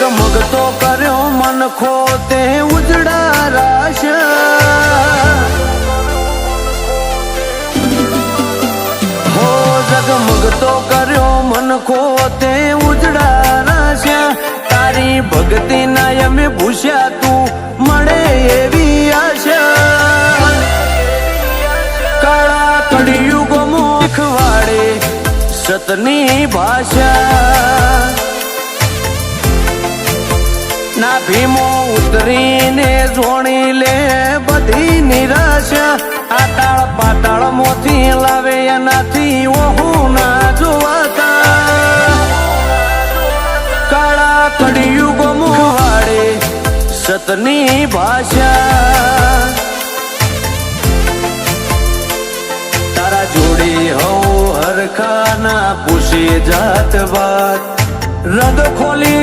જગમગતો કર્યો મનખો તે ઉજડા રાશ હો જગમગતો કર્યો મનખો તે ઉજડા રાશ તારી ભક્તિ ના અમે ભૂસ્યા તું મળે એવી આશા કાળા કળિયુગ મુખવાડે સતની ભાષા ના ભીમો ઉતરીને જોણી લે બધી નિરાશા આતાળ પાતાળ મોથી લાવે એનાથી ઓહું ના જોવાતા કાળા કળિયુગ મુવાડે સતની ભાષા તારા જોડે હો હરખાના પૂછે જાત વાત રંગ ખોલી